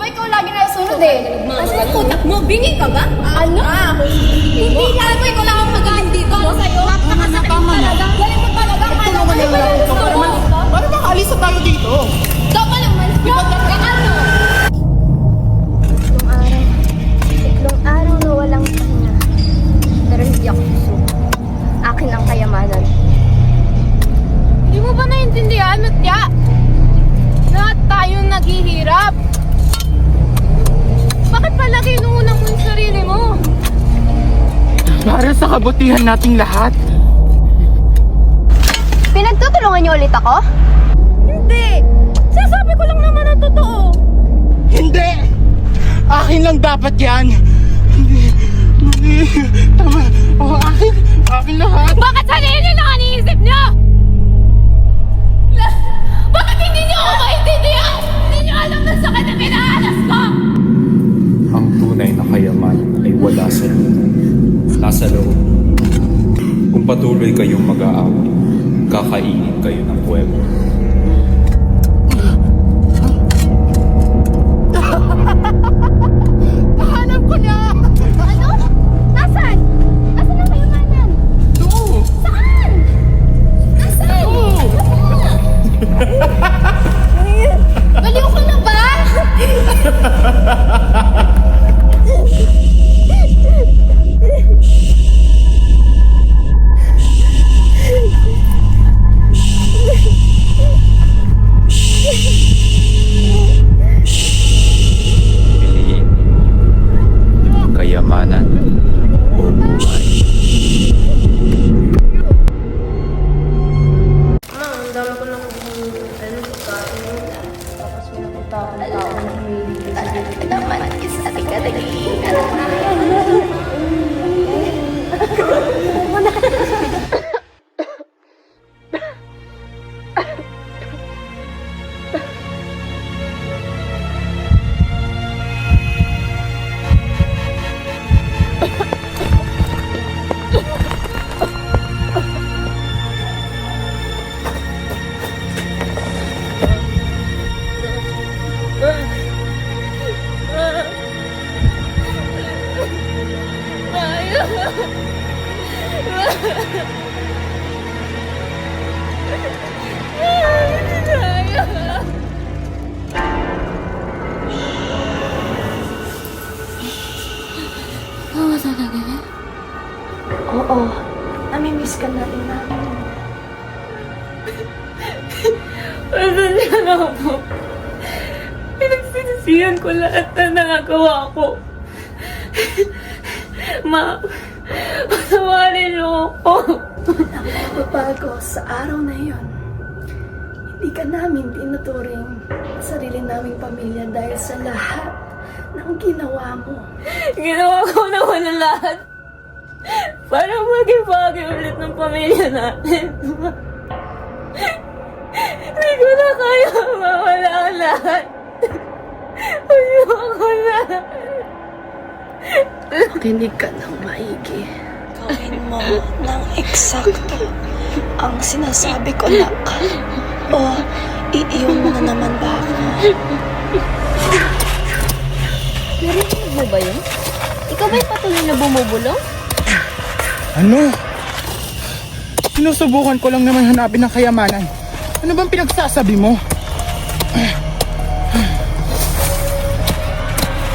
ba ikaw lagi nasunod eh? Kasi utak mo, bingi ka ba? Ano? Hindi lang mo, ikaw lang ang magaling dito. Napakasakit talaga. Galing mo talaga. Tulungan niyo lang ito para makaalis na tayo dito. Tama naman. Ano? Tatlong araw na walang pahinga. Pero hindi ako susuko. Akin ang kayamanan. Hindi mo ba naiintindihan, Matya? Lahat tayong naghihirap. Bakit palagi inuunang mo yung sarili mo? Para sa kabutihan nating lahat. Pinagtutulungan niyo ulit ako? Hindi! Sasabi ko lang naman ang totoo. Hindi! Akin lang dapat yan. Hindi. Tama. Akin. Akin lahat. Bakit sarili lang ang iniisip niyo? Bakit hindi niyo ako maintindihan? Hindi niyo alam na sakit ang kinaalas ko! Ang tunay na kayamanan ay wala sa loob. Nasa loob. Kung patuloy kayong mag-aaway, kakainin kayo ng puwebo. Hanap ko na! Ano? Nasaan? Nasaan ang kayamanan? Oo! Saan? Nasaan? Baliw ko na ba? Piliin kayamanan o buhay. Ang dami ko lang pagkain. Tapos may nakita akong tao na humihilig sa gilid. Naman, isa ka Oo. Namimiss ka na rin namin. Pasensya na po. Pinagsisisihan ko lahat na nangagawa ko. Patawarin niyo ako. Ang pagbabago sa araw na iyon. Hindi ka namin tinuturing sarili naming pamilya dahil sa lahat ng ginawa mo. Ginawa ko naman ang lahat. Para maging bagay ulit ng pamilya natin. Hindi ko na kaya mawala ang lahat. Ayoko na. Makinig ka ng maigi. Gawin mo ng eksakto ang sinasabi ko, nak. O, iiyon mo na naman ba ako? Narinig mo ba yun? Ikaw ba'y patuloy na bumubulong? Ano? Sinusubukan ko lang naman hanapin ang kayamanan. Ano bang pinagsasabi mo?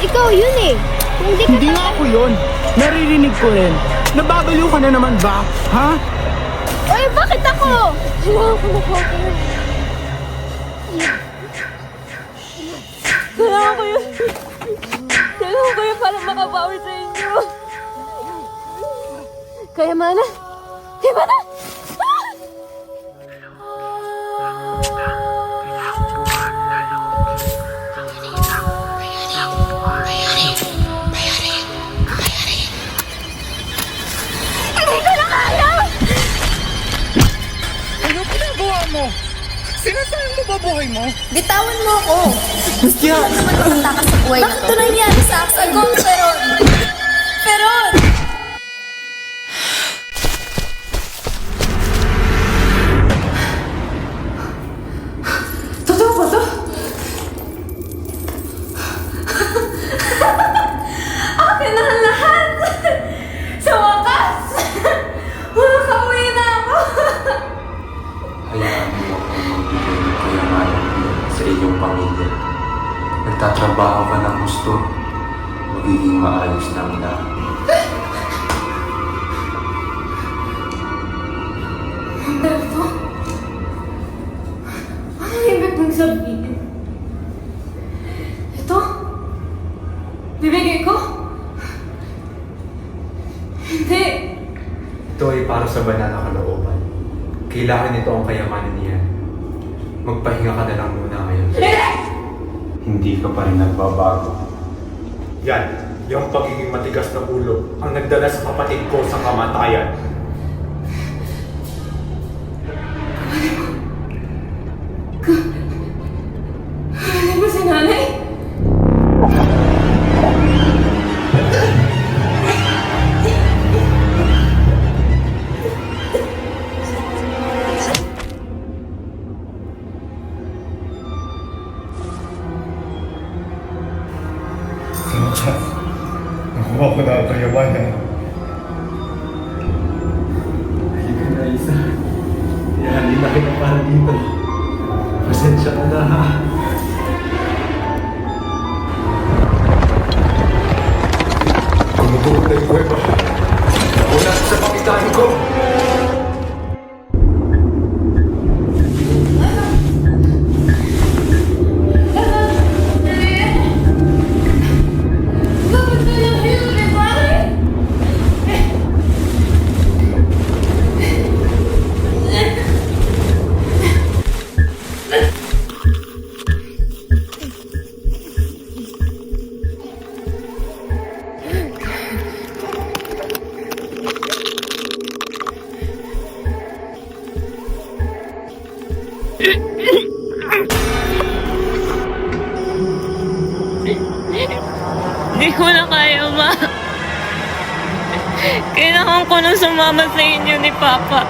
Ikaw yun eh. Hindi ka Hindi nga ako yun. Naririnig ko rin. Nababaliw ka na naman ba? Ha? Oy, bakit ako? Kailangan ko yun. Kailangan ko yun para makabawi sa inyo. Kaya mana? Kaya mana? Ano ginagawa mo? Sinasayang mo ba buhay mo? Bitawan mo ako. Kaya, Takas sa buhay na to. Bakit ito nangyari sa akin? Pero... Totoo ba to? magtatrabaho ka ng gusto, magiging maayos na ang lahat. Humberto? Anong ibig mong sabihin? Ito? Bibigay ko? Hindi. Ito ay para sa banal na kalooban. Kailangan nito ang kayamanan niya. Magpahinga ka na lang muna ngayon. Hindi ka pa rin nagbabago. Yan, yung pagiging matigas na ulo ang nagdala sa kapatid ko sa kamatayan. Ano ba si nanay? Nakuha ko na ang kayamanan. Halika na, Isa. Ihalin na kita para dito. Pasensya ka na, ha? Gumugulo na yung kuweba. Wala sa pakitaan ko. Hindi ko na kaya, ma. Kailangan ko nang sumama sa inyo ni Papa.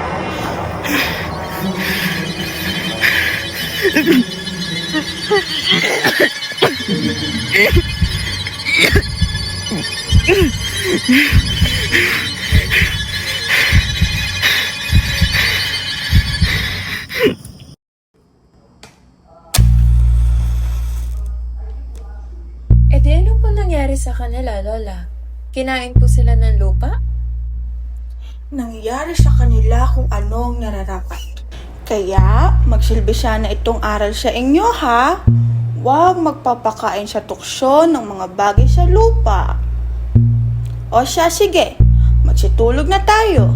E di ano po nangyari sa kanila, Lola? Kinain po sila ng lupa? Nangyari sa kanila kung ano ang nararapat. Kaya, magsilbi sana itong aral sa inyo, ha? Huwag magpapakain sa tuksyo ng mga bagay sa lupa. O siya, sige. Magsitulog na tayo.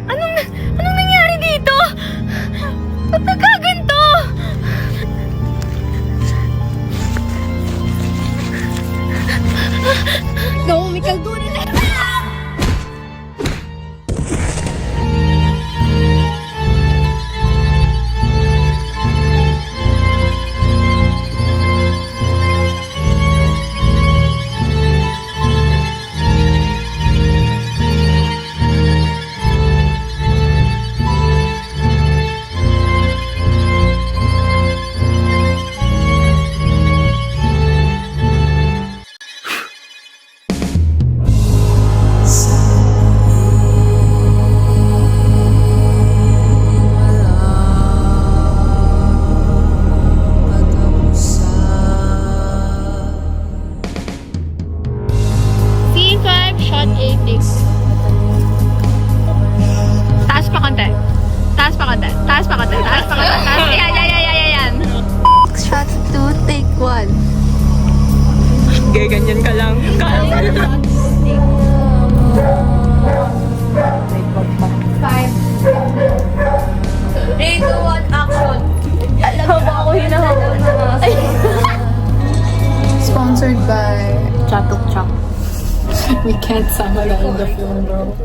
Anong nangyari dito? Ba't nagkaganto? No, may kaldunan na! C5, shot 86. Taas pa konti. Taas pa konti. Taas pa konti. Taas pa konti. Taas. Yan. Shot 2, take 1. Ganyan ka lang. Three, two, one, action! Haba ako hinahawa na nga. Sponsored by Chatok Chak. We Can't Sama in the Film, bro.